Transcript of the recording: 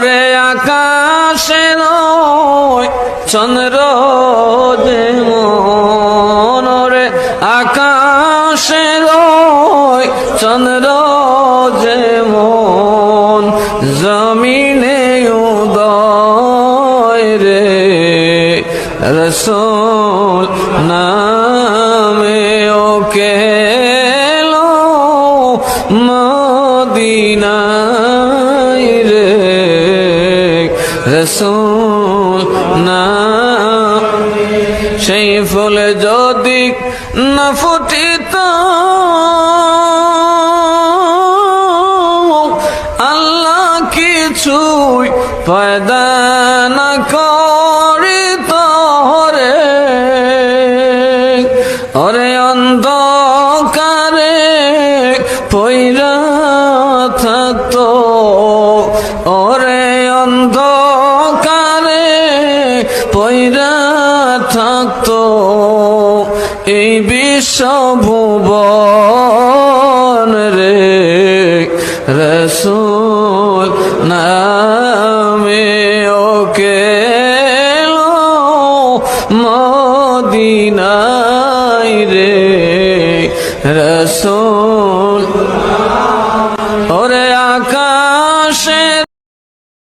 ওরে আকাশের চন্দ্র যেমন, ওরে আকাশের চন্দ্র যেমন, জমিনে উদয় রে রসূল নামে ওকে মদিনায় রে রসূল নাম। সেই ফুল যদি না ফুটিত আল্লাহ কিছুই পয়দা না করিত রে। ওরে অন্ধকারে পইরা থাকতো, ওরে অন্ধকারে পইরা থাকতো এই বিশ্বভুবন রে রসূল নামে ওকে মদিনায় রে রসূল